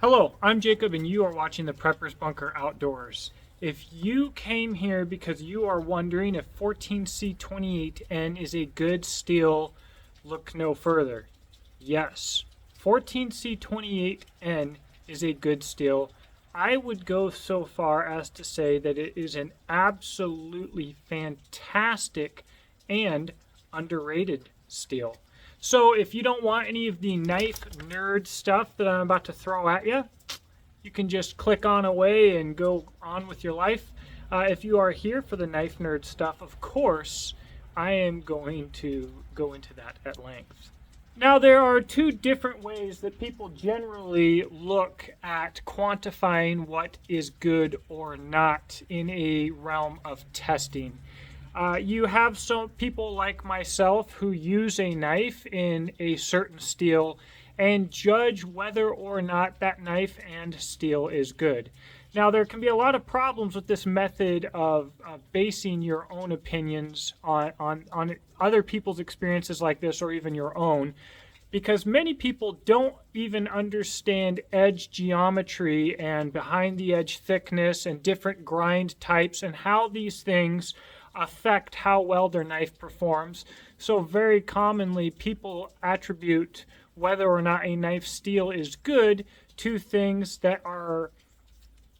Hello, I'm Jacob and you are watching the Prepper's Bunker Outdoors. If you came here because you are wondering if 14C28N is a good steel, look no further. Yes, 14C28N is a good steel. I would go so far as to say that it is an absolutely fantastic and underrated steel. So if you don't want any of the knife nerd stuff that I'm about to throw at you, you can just click on away and go on with your life. If you are here for the knife nerd stuff, of course, I am going to go into that at length. Now, there are two different ways that people generally look at quantifying what is good or not in a realm of testing. You have some people like myself who use a knife in a certain steel and judge whether or not that knife and steel is good. Now, there can be a lot of problems with this method of basing your own opinions on other people's experiences like this, or even your own, because many people don't even understand edge geometry and behind the edge thickness and different grind types and how these things affect how well their knife performs. So very commonly people attribute whether or not a knife steel is good to things that are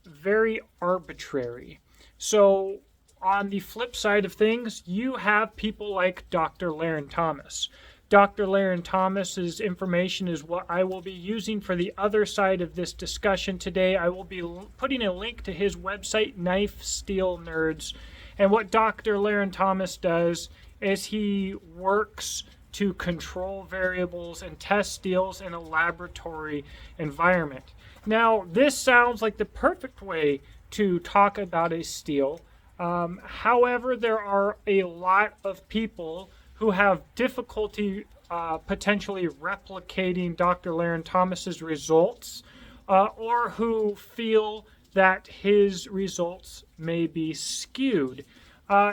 very arbitrary. So on the flip side of things, you have people like Dr. Laren Thomas. Dr. Laren Thomas's information is what I will be using for the other side of this discussion today. I will be putting a link to his website, Knife Steel Nerds. And what Dr. Laren Thomas does is he works to control variables and test steels in a laboratory environment. Now, this sounds like the perfect way to talk about a steel. However, there are a lot of people who have difficulty potentially replicating Dr. Laren Thomas's results, or who feel that his results may be skewed.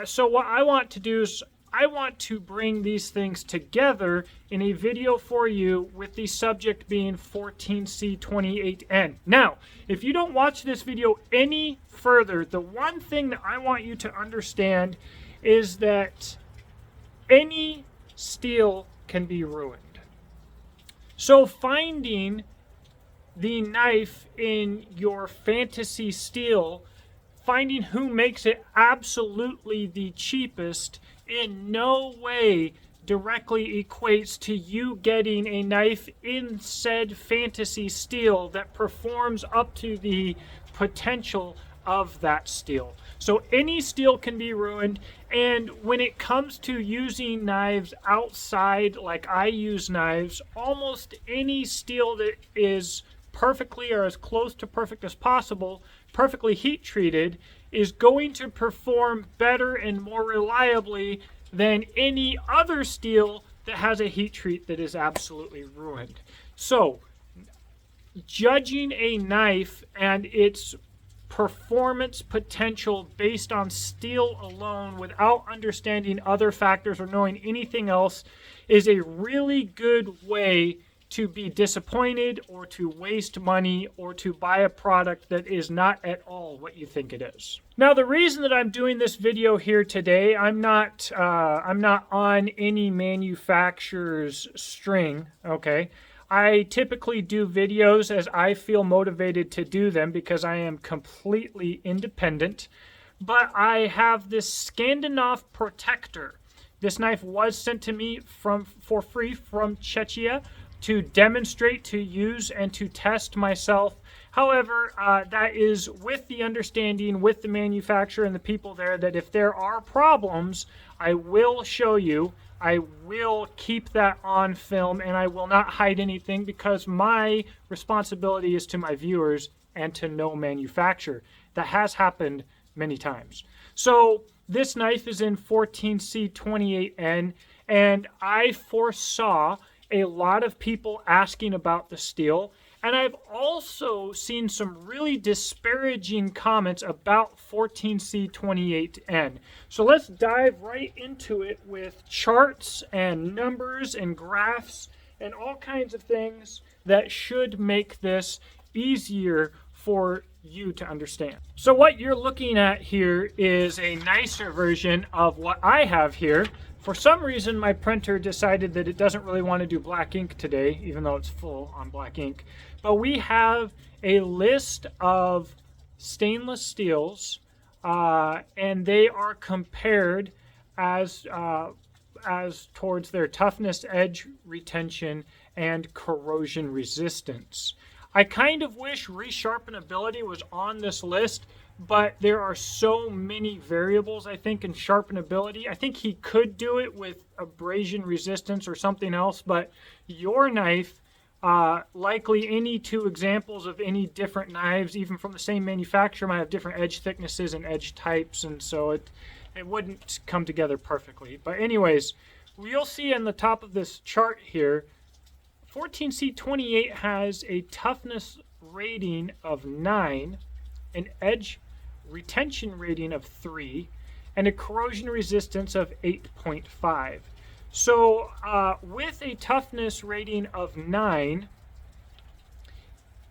So what I want to do is I want to bring these things together in a video for you, with the subject being 14C28N. Now, if you don't watch this video any further, the one thing that I want you to understand is that any steel can be ruined. So finding the knife in your fantasy steel, finding who makes it absolutely the cheapest, in no way directly equates to you getting a knife in said fantasy steel that performs up to the potential of that steel. So any steel can be ruined, and when it comes to using knives outside, like I use knives, almost any steel that is perfectly, or as close to perfect as possible, perfectly heat treated, is going to perform better and more reliably than any other steel that has a heat treat that is absolutely ruined. So, judging a knife and its performance potential based on steel alone without understanding other factors or knowing anything else is a really good way to be disappointed, or to waste money, or to buy a product that is not at all what you think it is. Now, the reason that I'm doing this video here today, I'm not on any manufacturer's string, okay? I typically do videos as I feel motivated to do them because I am completely independent. But I have this Scandi protector. This knife was sent to me for free from Czechia to demonstrate, to use, and to test myself. However, that is with the understanding with the manufacturer and the people there that if there are problems, I will show you. I will keep that on film, and I will not hide anything, because my responsibility is to my viewers and to no manufacturer. That has happened many times. So this knife is in 14C28N, and I foresaw a lot of people asking about the steel, and I've also seen some really disparaging comments about 14C28N. So let's dive right into it with charts and numbers and graphs and all kinds of things that should make this easier for you to understand. So what you're looking at here is a nicer version of what I have here. For some reason, my printer decided that it doesn't really want to do black ink today, even though it's full on black ink. But we have a list of stainless steels, and they are compared as towards their toughness, edge retention, and corrosion resistance. I kind of wish resharpenability was on this list, but there are so many variables, I think, in sharpenability. I think he could do it with abrasion resistance or something else, but your knife, likely any two examples of any different knives, even from the same manufacturer, might have different edge thicknesses and edge types, and so it wouldn't come together perfectly. But anyways, you'll see on the top of this chart here, 14C28 has a toughness rating of 9, an edge retention rating of 3, and a corrosion resistance of 8.5. So with a toughness rating of 9,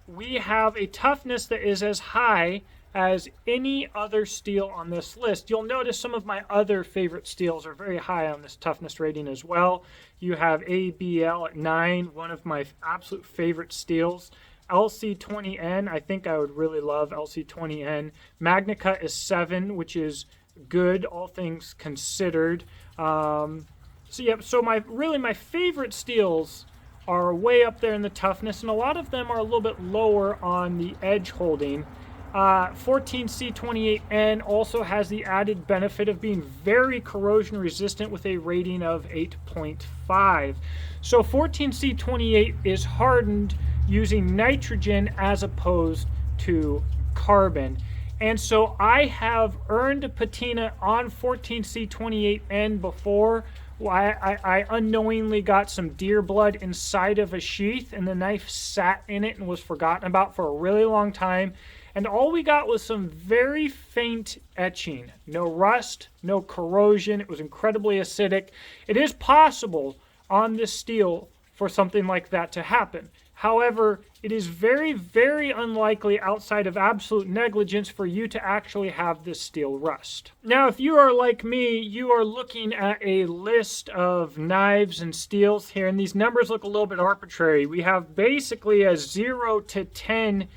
we have a toughness that is as high as any other steel on this list. You'll notice some of my other favorite steels are very high on this toughness rating as well. You have ABL at 9, one of my absolute favorite steels. LC20N, I think I would really love LC20N. MagnaCut is 7, which is good, all things considered. So my favorite steels are way up there in the toughness, and a lot of them are a little bit lower on the edge holding. 14C28N also has the added benefit of being very corrosion resistant with a rating of 8.5. So 14C28 is hardened using nitrogen as opposed to carbon. And so I have earned a patina on 14C28N before. I unknowingly got some deer blood inside of a sheath, and the knife sat in it and was forgotten about for a really long time. And all we got was some very faint etching. No rust, no corrosion. It was incredibly acidic. It is possible on this steel for something like that to happen. However, it is very, very unlikely outside of absolute negligence for you to actually have this steel rust. Now, if you are like me, you are looking at a list of knives and steels here, and these numbers look a little bit arbitrary. We have basically a 0 to 10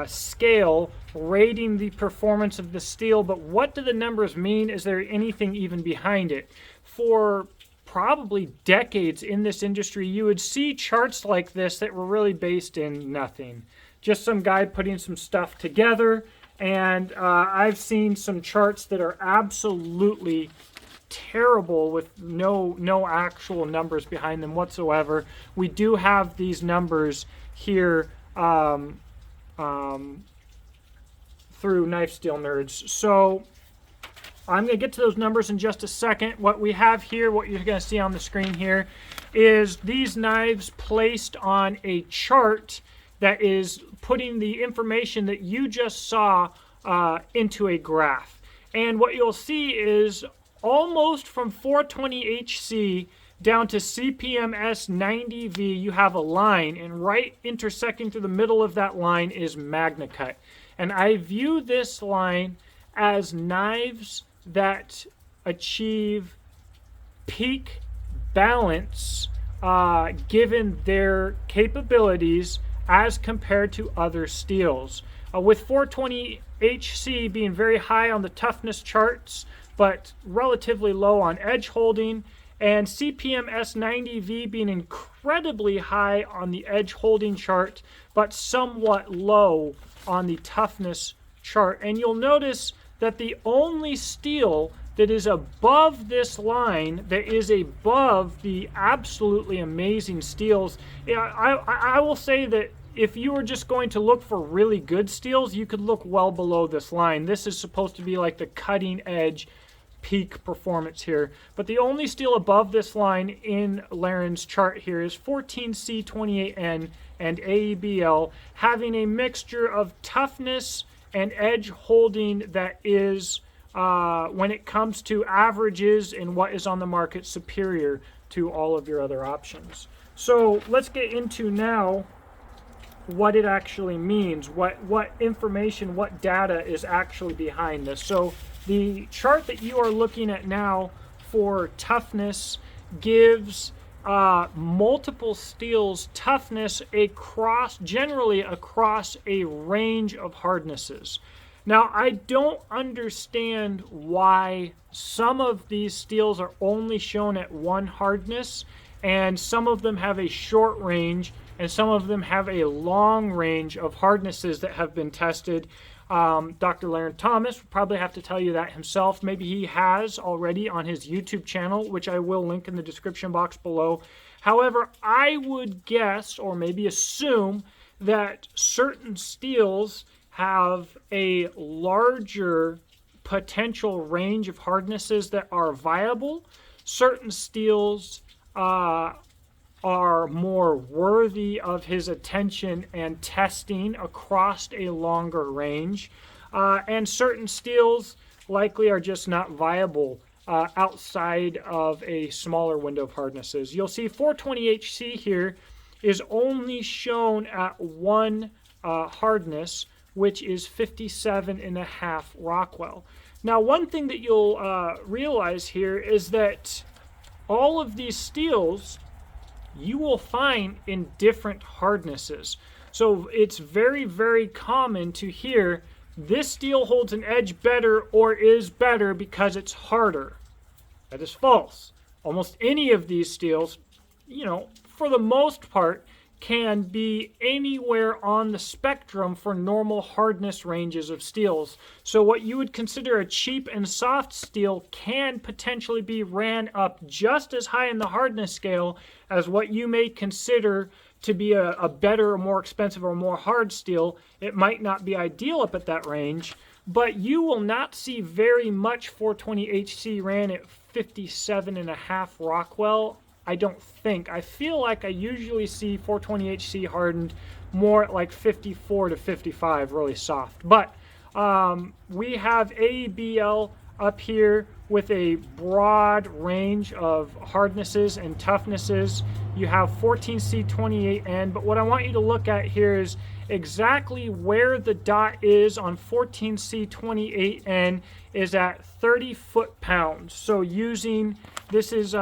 scale rating the performance of the steel, but what do the numbers mean? Is there anything even behind it? For probably decades in this industry, you would see charts like this that were really based in nothing. Just some guy putting some stuff together, and I've seen some charts that are absolutely terrible with no actual numbers behind them whatsoever. We do have these numbers here through Knife Steel Nerds. So I'm going to get to those numbers in just a second. What we have here, what you're going to see on the screen here, is these knives placed on a chart that is putting the information that you just saw into a graph. And what you'll see is almost from 420HC down to CPM S90V, you have a line, and right intersecting through the middle of that line is MagnaCut. And I view this line as knives that achieve peak balance given their capabilities as compared to other steels. With 420HC being very high on the toughness charts, but relatively low on edge holding, and CPM S90V being incredibly high on the edge holding chart, but somewhat low on the toughness chart. And you'll notice that the only steel that is above this line, that is above the absolutely amazing steels, I will say that if you were just going to look for really good steels, you could look well below this line. This is supposed to be like the cutting edge peak performance here. But the only steel above this line in Laren's chart here is 14C28N and AEBL, having a mixture of toughness and edge holding that is, when it comes to averages and what is on the market, superior to all of your other options. So let's get into now what it actually means, what information, what data is actually behind this. So the chart that you are looking at now for toughness gives multiple steels toughness generally across a range of hardnesses. Now, I don't understand why some of these steels are only shown at one hardness, and some of them have a short range, and some of them have a long range of hardnesses that have been tested. Dr. Lateral Thomas would probably have to tell you that himself. Maybe he has already on his YouTube channel, which I will link in the description box below. However, I would guess, or maybe assume, that certain steels have a larger potential range of hardnesses that are viable. Certain steels are more worthy of his attention and testing across a longer range. And certain steels likely are just not viable outside of a smaller window of hardnesses. You'll see 420HC here is only shown at one hardness, which is 57.5 Rockwell. Now, one thing that you'll realize here is that all of these steels you will find in different hardnesses. So it's very, very common to hear this steel holds an edge better or is better because it's harder. That is false. Almost any of these steels, for the most part, can be anywhere on the spectrum for normal hardness ranges of steels. So what you would consider a cheap and soft steel can potentially be ran up just as high in the hardness scale as what you may consider to be a better or more expensive or more hard steel. It might not be ideal up at that range, but you will not see very much 420HC ran at 57.5 Rockwell. I don't think. I feel like I usually see 420HC hardened more at like 54 to 55, really soft. But we have ABL up here with a broad range of hardnesses and toughnesses. You have 14C28N, but what I want you to look at here is exactly where the dot is on 14C28N is at 30 foot-pounds. So this is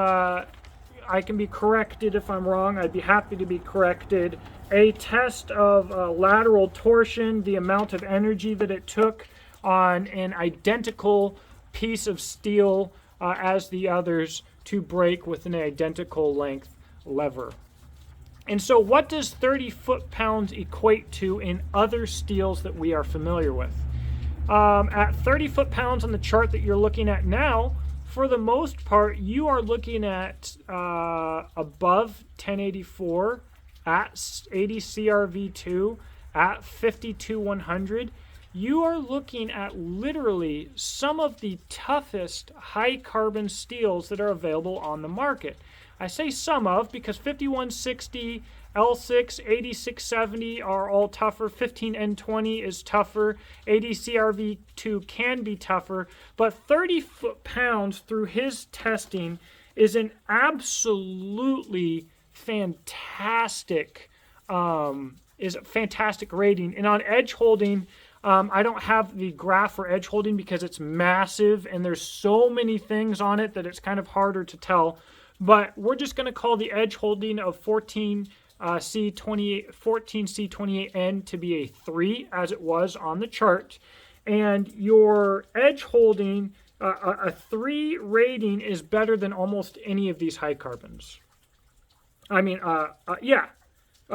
I can be corrected if I'm wrong. I'd be happy to be corrected. A test of lateral torsion, the amount of energy that it took on an identical piece of steel as the others to break with an identical length lever. And so what does 30 foot-pounds equate to in other steels that we are familiar with? At 30 foot-pounds on the chart that you're looking at now, for the most part, you are looking at above 1084, at 80 CRV2, at 52-100. You are looking at literally some of the toughest high-carbon steels that are available on the market. I say some of because 5160, L6, 8670 are all tougher. 15N20 is tougher. 80 CRV2 can be tougher. But 30 foot-pounds through his testing is an absolutely fantastic rating. And on edge holding, I don't have the graph for edge holding because it's massive and there's so many things on it that it's kind of harder to tell. But we're just going to call the edge holding of 14C28N to be a 3, as it was on the chart. And your edge holding, a 3 rating is better than almost any of these high carbons. A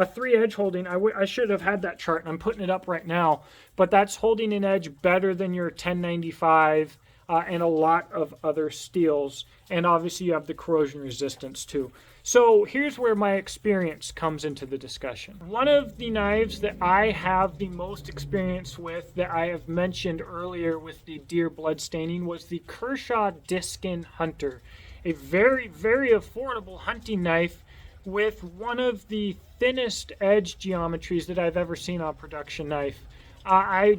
3 edge holding, I should have had that chart, and I'm putting it up right now. But that's holding an edge better than your 1095 and a lot of other steels. And obviously you have the corrosion resistance too. So here's where my experience comes into the discussion. One of the knives that I have the most experience with that I have mentioned earlier with the deer blood staining was the Kershaw Diskin Hunter. A very, very affordable hunting knife with one of the thinnest edge geometries that I've ever seen on a production knife. I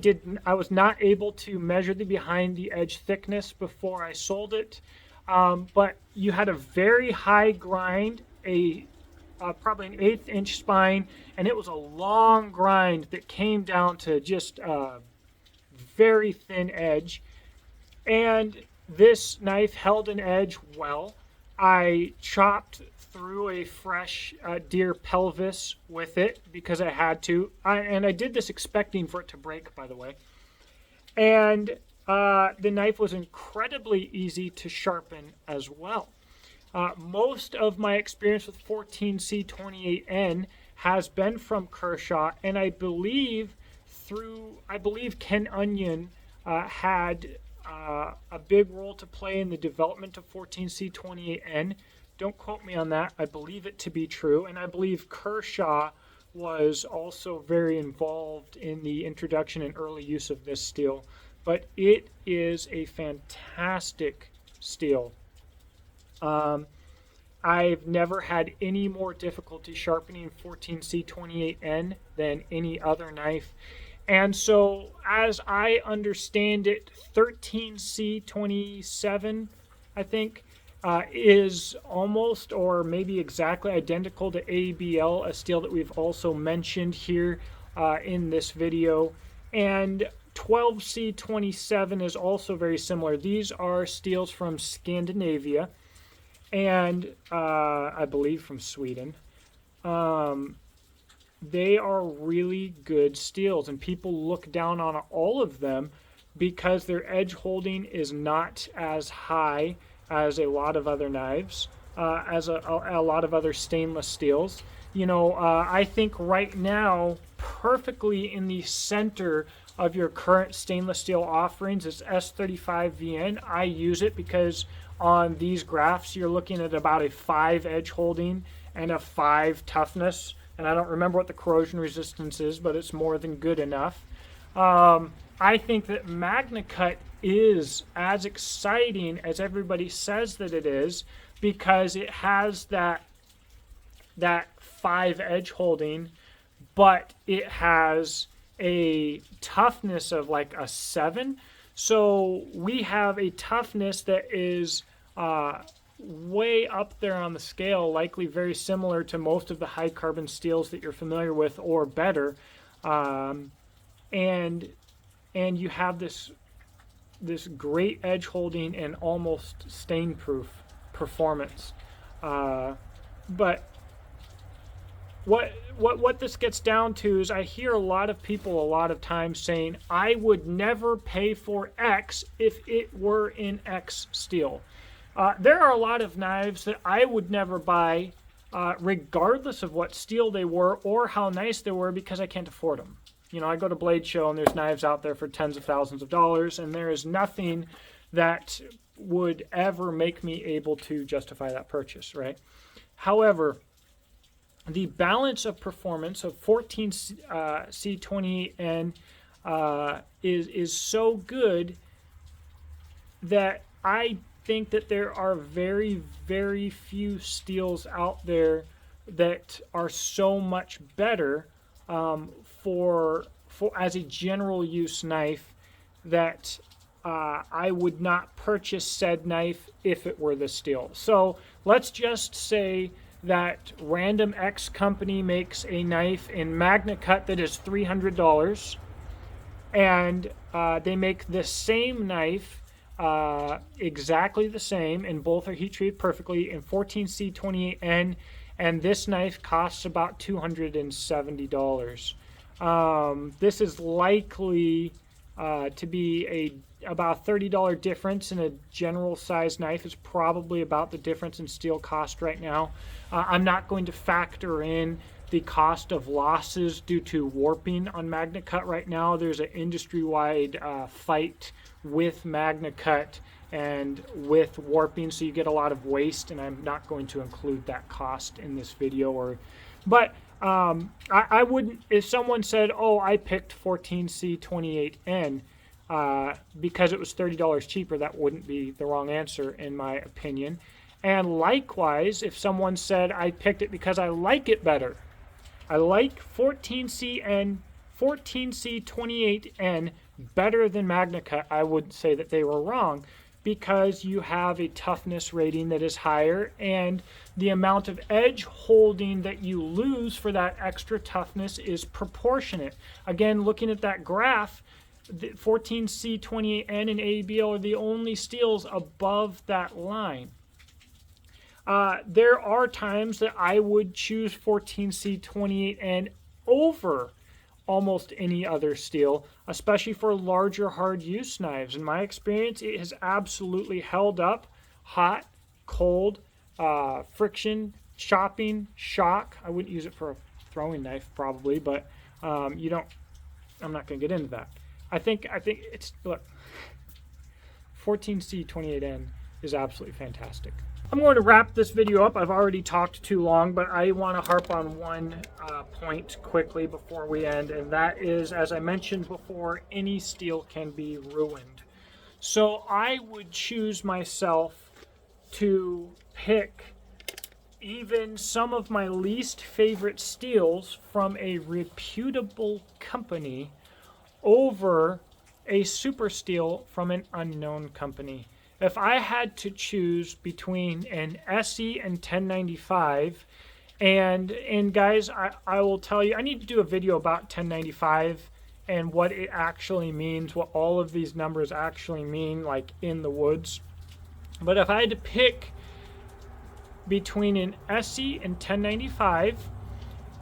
was not able to measure the behind the edge thickness before I sold it, but you had a very high grind, a probably an 1/8 inch spine, and it was a long grind that came down to just a very thin edge. And this knife held an edge well. I chopped through a fresh deer pelvis with it because I had to. And I did this expecting for it to break, by the way. And the knife was incredibly easy to sharpen as well. Most of my experience with 14C28N has been from Kershaw, and I believe Ken Onion had a big role to play in the development of 14C28N. Don't quote me on that. I believe it to be true, and I believe Kershaw was also very involved in the introduction and early use of this steel. But it is a fantastic steel. I've never had any more difficulty sharpening 14C28N than any other knife. And so, as I understand it, 13C27, I think, is almost or maybe exactly identical to ABL, a steel that we've also mentioned here in this video. And 12C27 is also very similar. These are steels from Scandinavia, and I believe from Sweden. They are really good steels, and people look down on all of them because their edge holding is not as high as a lot of other knives, as a lot of other stainless steels. You know, I think right now, perfectly in the center of your current stainless steel offerings is S35VN. I use it because on these graphs, you're looking at about a 5 edge holding and a 5 toughness. And I don't remember what the corrosion resistance is, but it's more than good enough. I think that MagnaCut is as exciting as everybody says that it is because it has that 5 edge holding, but it has a toughness of like a 7. So we have a toughness that is way up there on the scale, likely very similar to most of the high carbon steels that you're familiar with or better. And you have this great edge holding and almost stain proof performance. But what this gets down to is I hear a lot of people a lot of times saying, I would never pay for X if it were in X steel. There are a lot of knives that I would never buy regardless of what steel they were or how nice they were because I can't afford them. You know, I go to Blade Show and there's knives out there for tens of thousands of dollars, and there is nothing that would ever make me able to justify that purchase, right? However, the balance of performance of 14C28N is so good that I think that there are very, very few steels out there that are so much better for as a general use knife that I would not purchase said knife if it were the steel. So let's just say that random X company makes a knife in MagnaCut that is $300, and they make the same knife exactly the same, and both are heat treated perfectly in 14C28N, and this knife costs about $270. This is likely to be about $30 difference in a general size knife is probably about the difference in steel cost right now. I'm not going to factor in the cost of losses due to warping on MagnaCut right now. There's an industry-wide fight with MagnaCut and with warping, so you get a lot of waste, and I'm not going to include that cost in this video. But I wouldn't, if someone said, oh, I picked 14C28N because it was $30 cheaper, that wouldn't be the wrong answer in my opinion. And likewise, if someone said I picked it because I like it better, I like 14C28N better than MagnaCut, I would say that they were wrong, because you have a toughness rating that is higher, and the amount of edge holding that you lose for that extra toughness is proportionate. Again, looking at that graph, the 14C, 28N, and ABL are the only steels above that line. There are times that I would choose 14C, 28N over almost any other steel, especially for larger hard use knives. In my experience, it has absolutely held up. Hot, cold, friction, chopping, shock. I wouldn't use it for a throwing knife probably, but you don't. I'm not going to get into that. I think it's, look, 14C 28N is absolutely fantastic. I'm going to wrap this video up. I've already talked too long, but I want to harp on one point quickly before we end, and that is, as I mentioned before, any steel can be ruined. So I would choose myself to pick even some of my least favorite steels from a reputable company over a super steel from an unknown company. If I had to choose between an SE and 1095, and guys, I will tell you, I need to do a video about 1095 and what it actually means, what all of these numbers actually mean, like in the woods. But if I had to pick between an SE and 1095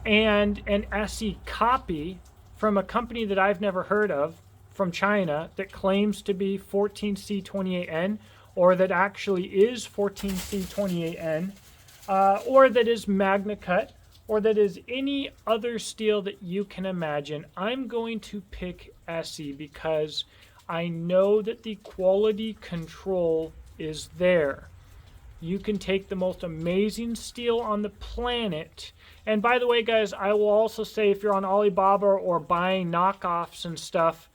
and an SE copy from a company that I've never heard of, from China, that claims to be 14C28N, or that actually is 14C28N, or that is Magna Cut, or that is any other steel that you can imagine, I'm going to pick SE because I know that the quality control is there. You can take the most amazing steel on the planet. And by the way, guys, I will also say, if you're on Alibaba or buying knockoffs and stuff,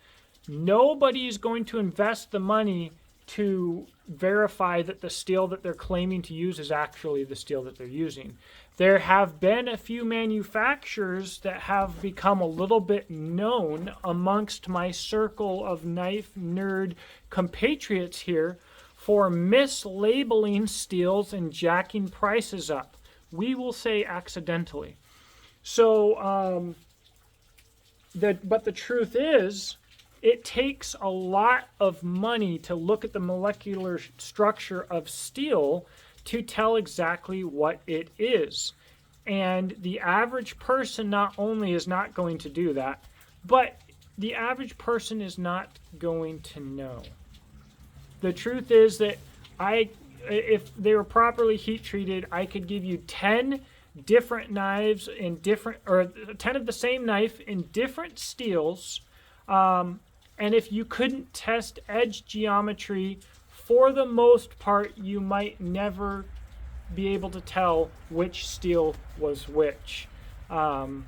nobody is going to invest the money to verify that the steel that they're claiming to use is actually the steel that they're using. There have been a few manufacturers that have become a little bit known amongst my circle of knife nerd compatriots here for mislabeling steels and jacking prices up. We will say accidentally. So, but the truth is, it takes a lot of money to look at the molecular structure of steel to tell exactly what it is. And the average person not only is not going to do that, but the average person is not going to know. The truth is that if they were properly heat treated, I could give you 10 different knives in different, or 10 of the same knife in different steels. And if you couldn't test edge geometry, for the most part, you might never be able to tell which steel was which. And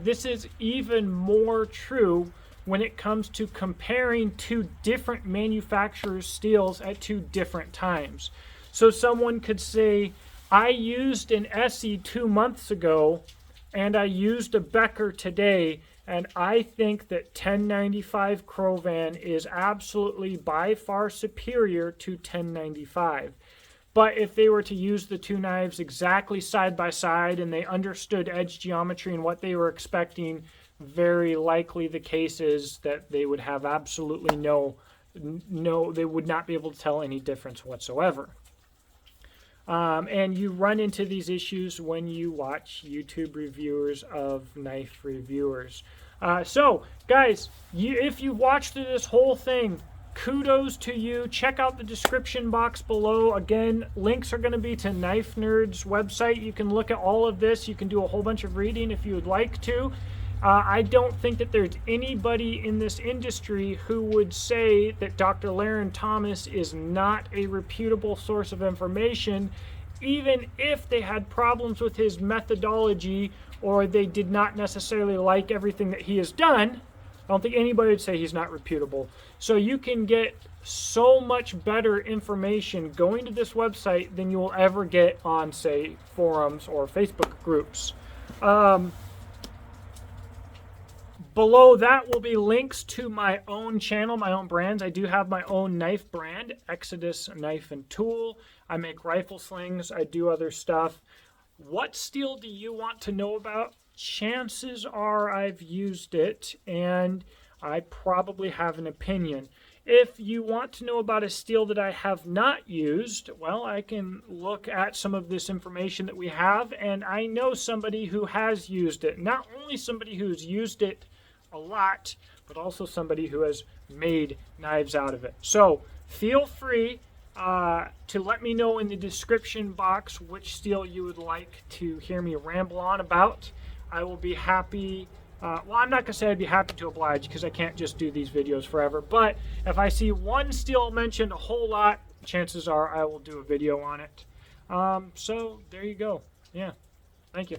this is even more true when it comes to comparing two different manufacturers' steels at two different times. So someone could say, I used an SE 2 months ago, and I used a Becker today, and I think that 1095 Crovan is absolutely by far superior to 1095. But if they were to use the two knives exactly side by side and they understood edge geometry and what they were expecting, very likely the case is that they would have absolutely they would not be able to tell any difference whatsoever. And you run into these issues when you watch YouTube reviewers of knife reviewers. So, guys, if you watched through this whole thing, kudos to you. Check out the description box below. Again, links are going to be to Knife Nerd's website. You can look at all of this. You can do a whole bunch of reading if you would like to. I don't think that there's anybody in this industry who would say that Dr. Laren Thomas is not a reputable source of information, even if they had problems with his methodology or they did not necessarily like everything that he has done. I don't think anybody would say he's not reputable. So you can get so much better information going to this website than you will ever get on, say, forums or Facebook groups. Below that will be links to my own channel, my own brands. I do have my own knife brand, Exodus Knife and Tool. I make rifle slings. I do other stuff. What steel do you want to know about? Chances are I've used it, and I probably have an opinion. If you want to know about a steel that I have not used, well, I can look at some of this information that we have, and I know somebody who has used it. Not only somebody who's used it a lot, but also somebody who has made knives out of it. So feel free to let me know in the description box which steel you would like to hear me ramble on about. I will be happy. Well, I'm not going to say I'd be happy to oblige because I can't just do these videos forever. But if I see one steel mentioned a whole lot, chances are I will do a video on it. So there you go. Yeah. Thank you.